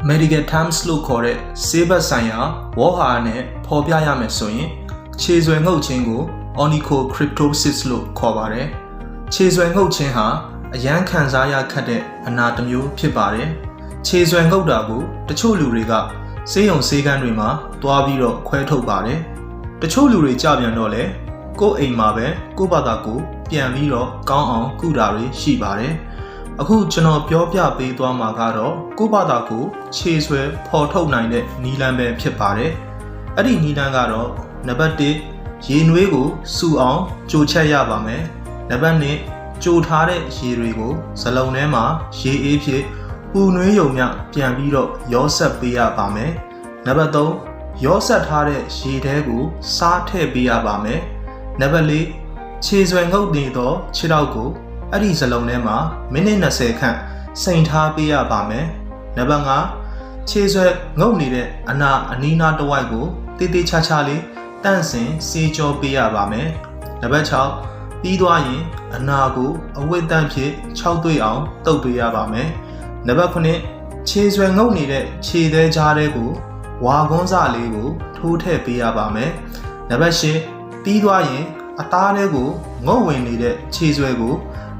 medical terms လို့ခေါ်တဲ့ဆေးဘက်ဆိုင်ရာဝေါ်ဟာနဲ့ဖော်ပြရမယ်ဆိုရင်ခြေဆွဲငုပ်ခြင်းကို onychocryptosis လို့ခေါ်ပါတယ်။ခြေဆွဲငုပ်ခြင်းဟာအရန်ခံစားရခက်တဲ့အနာတစ်မျိုးဖြစ်ပါတယ်။ခြေဆွဲငုပ်တာကိုတချို့လူတွေကဆေးရုံဆေးခန်းတွေမှာတွားပြီးတော့ခွဲထုတ်ပါတယ်။တချို့လူတွေကြပြန်တော့လေကိုယ့်အိမ်မှာပဲကိုယ့်ဘာသာကိုပြန်ပြီးတော့ကောင်းအောင်ကုတာတွေရှိပါတယ်။အခုကျွန်တော်ပြောပြပေးသွားမှာကတော့ကိုယ့်ဘာသာကိုခြေဆွဲဖော်ထုတ်နိုင်တဲ့နည်းလမ်းပဲဖြစ်ပါတယ်။အဲ့ဒီနည်းလမ်းကတော့နံပါတ်1ရေနွေးကိုစူအောင်ကြိုချက်ရပါမယ်။နံပါတ်2ကြိုထားတဲ့ရေတွေကိုဇလုံးထဲမှာရေအေးဖြစ်ပူနွေးယုံမြပြန်ပြီးတော့ရောဆက်ပေးရပါမယ်။နံပါတ်3ရောဆက်ထားတဲ့ရေထဲကိုစားထည့်ပေးရပါမယ်။နံပါတ်4ခြေဆွဲငုပ်နေသောခြေထောက်ကိုအဲ့ဒီဇလုံးထဲမှာမိနစ်20ခန့်စိန်ထားပေးရပါမယ်။နံပါတ်5ခြေဆွဲငုပ်နေတဲ့အနာအနီးနားတစ်ဝိုက်ကိုတေးသေးချာချာလေးတန့်စင်စေးကြောပေးရပါမယ်။နံပါတ်6ပြီးသွားရင်အနာကိုအဝတ်တန့်ဖြစ်6သွေးအောင်တုပ်ပေးရပါမယ်။နံပါတ်9ခြေဆွဲငုပ်နေတဲ့ခြေသေးကြားထဲကိုဝါကွန်းစလေးကိုထိုးထည့်ပေးရပါမယ်။နံပါတ်10ပြီးသွားရင်အသားလေးကိုငုတ်ဝင်နေတဲ့ခြေဆွဲကို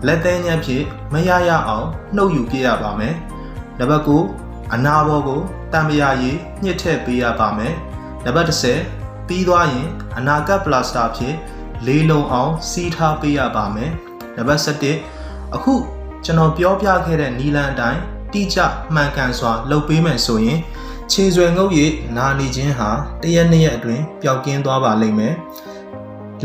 လက်သေးညက်ဖြစ်မရရအောင်နှုတ်ယူပြရပါမယ်။နံပါတ်9အနာဘောကိုတံမရရည်ညှစ်ထည့်ပေးရပါမယ်။နံပါတ်10ပြီးသွားရင်အနာကပ်ပလစတာဖြစ်လေးလုံးအောင်စီးထားပေးရပါမယ်။နံပါတ်17အခုကျွန်တော်ပြောပြခဲ့တဲ့နီလန်အတိုင်းတိကျမှန်ကန်စွာလုပ်ပေးမယ်ဆိုရင်ခြေဆွဲငုပ်ရည်နာနေခြင်းဟာတစ်ရက်နှစ်ရက်အတွင်းပျောက်ကင်းသွားပါလိမ့်မယ်။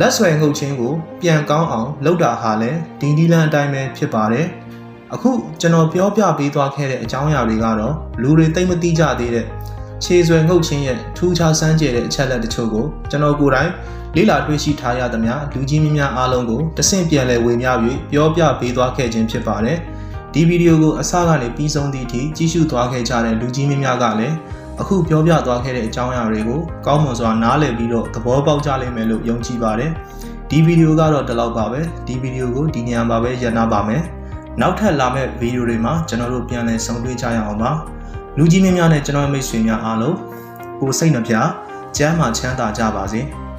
လက်ဆွဲငုပ်ခြင်းကိုပြန်ကောင်းအောင်လုပ်တာဟာလည်းဒီနီလန်အတိုင်းပဲဖြစ်ပါတယ်။အခုကျွန်တော်ပြောပြပေးသွားခဲ့တဲ့အကြောင်းအရာတွေကတော့လူတွေသိမသိကြသေးတဲ့ခြေဆွဲငုပ်ခြင်းရဲ့ထူးခြားစမ်းကြယ်တဲ့အချက်လက်တချို့ကိုကျွန်တော်ကိုယ်တိုင်လေ့လာတွေ့ရှိထားရသမျှလူကြီးများအားလုံးကိုတဆင့်ပြန်လည်ဝေမျှ၍ပြောပြပေးသွားခဲ့ခြင်းဖြစ်ပါတယ်။ဒီဗီဒီယိုကိုအစကနေပြီးဆုံးသည့်အထိကြည့်ရှုသွားခဲ့ကြတဲ့လူကြီးများကလည်းအခုပြောပြသွားခဲ့တဲ့အကြောင်းအရာတွေကိုကောင်းမွန်စွာနားလည်ပြီးတော့သဘောပေါက်ကြလိမ့်မယ်လို့ယုံကြည်ပါတယ်။ဒီဗီဒီယိုကတော့ဒီလောက်ပါပဲ။ဒီဗီဒီယိုကိုဒီနေရာမှာပဲရပ်နားပါမယ်။နောက်ထပ်လာမယ့်ဗီဒီယိုတွေမှာကျွန်တော်တို့ပြန်လည်ဆုံတွေ့ကြရအောင်ပါ။လူကြီးများနဲ့ကျွန်တော်မိတ်ဆွေများအားလုံးကိုစိတ်နှပြကျမ်းမာချမ်းသာကြပါစေ။